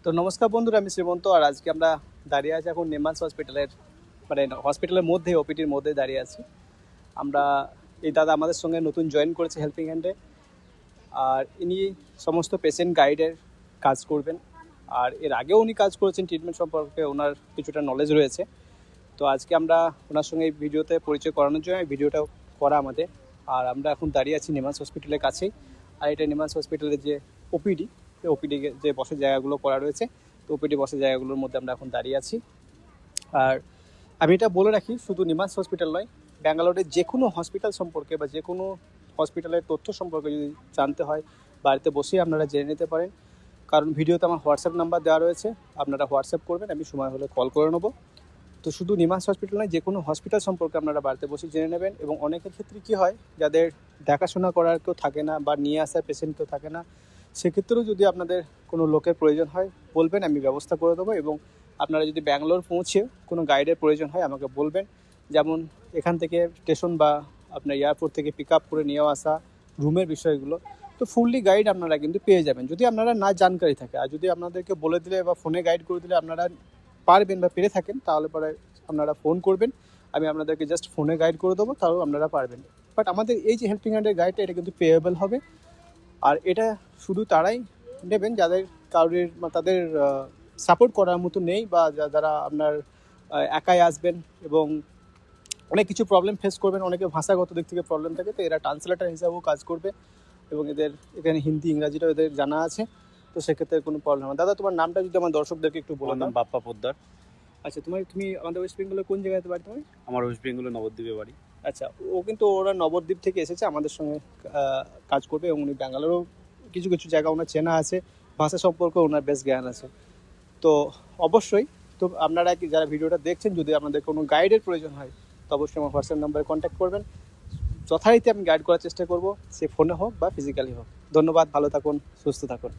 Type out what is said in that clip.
তো নমস্কার বন্ধুরা, আমি শ্রীমন্ত। আর আজকে আমরা দাঁড়িয়ে আছি এখন নিমান্স হসপিটালের হসপিটালের মধ্যে, ওপিটির মধ্যে দাঁড়িয়ে আছি আমরা। এই দাদা আমাদের সঙ্গে নতুন জয়েন করেছে হেল্পিং হ্যান্ডে। আর ইনি সমস্ত পেশেন্ট গাইডের কাজ করবেন। আর এর আগেও উনি কাজ করেছেন ট্রিটমেন্ট সম্পর্কে, ওনার কিছুটা নলেজ রয়েছে। তো আজকে আমরা ওনার সঙ্গে এই ভিডিওতে পরিচয় করানোর জন্য এই ভিডিওটা করা আমাদের। আর আমরা এখন দাঁড়িয়ে আছি নিমান্স হসপিটালের কাছেই। আর এটা নিমান্স হসপিটালের যে ওপিডি, ওপিডি যে বসার জায়গাগুলো করা রয়েছে, তো ওপিডি বসার জায়গাগুলোর মধ্যে আমরা এখন দাঁড়িয়ে আছি। আর আমি এটা বলে রাখি, শুধু নিমান্স হসপিটাল নয়, ব্যাঙ্গালোরের যে কোনো হসপিটাল সম্পর্কে বা যে কোনো হসপিটালের তথ্য সম্পর্কে যদি জানতে হয়, বাড়িতে বসেই আপনারা জেনে নিতে পারেন। কারণ ভিডিওতে আমার হোয়াটসঅ্যাপ নাম্বার দেওয়া রয়েছে, আপনারা হোয়াটসঅ্যাপ করবেন, আমি সময় হলে কল করে নেবো। তো শুধু নিমান্স হসপিটাল নয়, যে কোনো হসপিটাল সম্পর্কে আপনারা বাড়িতে বসে জেনে নেবেন। এবং অনেকের ক্ষেত্রে কী হয়, যাদের দেখাশোনা করার কেউ থাকে না বা নিয়ে আসার পেশেন্ট কেউ থাকে না, সেক্ষেত্রেও যদি আপনাদের কোনো লোকের প্রয়োজন হয় বলবেন, আমি ব্যবস্থা করে দেবো। এবং আপনারা যদি ব্যাঙ্গালোর পৌঁছে কোনো গাইডের প্রয়োজন হয় আমাকে বলবেন। যেমন এখান থেকে স্টেশন বা আপনার এয়ারপোর্ট থেকে পিক আপ করে নিয়ে আসা, রুমের বিষয়গুলো, তো ফুললি গাইড আপনারা কিন্তু পেয়ে যাবেন যদি আপনারা না জানকারি থাকে। আর যদি আপনাদেরকে বলে দিলে বা ফোনে গাইড করে দিলে আপনারা পারবেন বা পেরে থাকেন, তাহলে পরে আপনারা ফোন করবেন, আমি আপনাদেরকে জাস্ট ফোনে গাইড করে দেবো, তাও আপনারা পারবেন। বাট আমাদের এই যে হেল্পিং হ্যান্ডের গাইডটা, এটা কিন্তু পেয়েবল হবে। আর এটা শুধু তারাই নেবেন যাদের কারোর তাদের সাপোর্ট করার মতো নেই, বা যারা আপনার একাই আসবেন এবং অনেক কিছু প্রবলেম ফেস করবেন। অনেকে ভাষাগত দিক থেকে প্রবলেম থাকে, তো এরা ট্রান্সলেটার হিসাবেও কাজ করবে। এবং এদের এখানে হিন্দি ইংরাজিটাও এদের জানা আছে, তো সেক্ষেত্রে কোনো প্রবলেম হয় না। দাদা, তোমার নামটা যদি আমার দর্শকদেরকে একটু বলো। নাম বাপ্পা পোদ্দার। আচ্ছা, তুমি আমাদের ওয়েস্ট বেঙ্গলের কোন জায়গায় বাড়ি তোমার? আমার ওয়েস্ট বেঙ্গলের নবদ্বীপে বাড়ি। আচ্ছা, ও কিন্তু ওরা নবদ্বীপ থেকে এসেছে আমাদের সঙ্গে কাজ করবে। এবং উনি ব্যাঙ্গালোরেও কিছু কিছু জায়গা ওনার চেনা আছে, ভাষা সম্পর্কে ওনার বেশ জ্ঞান আছে। তো অবশ্যই, তো আপনারা যারা ভিডিওটা দেখছেন, যদি আপনাদের কোনো গাইডের প্রয়োজন হয়, তো অবশ্যই আমার হোয়াটসঅ্যাপ নাম্বারে কন্ট্যাক্ট করবেন। যথারীতি আমি গাইড করার চেষ্টা করব, সে ফোনে হোক বা ফিজিক্যালি হোক। ধন্যবাদ, ভালো থাকুন, সুস্থ থাকুন।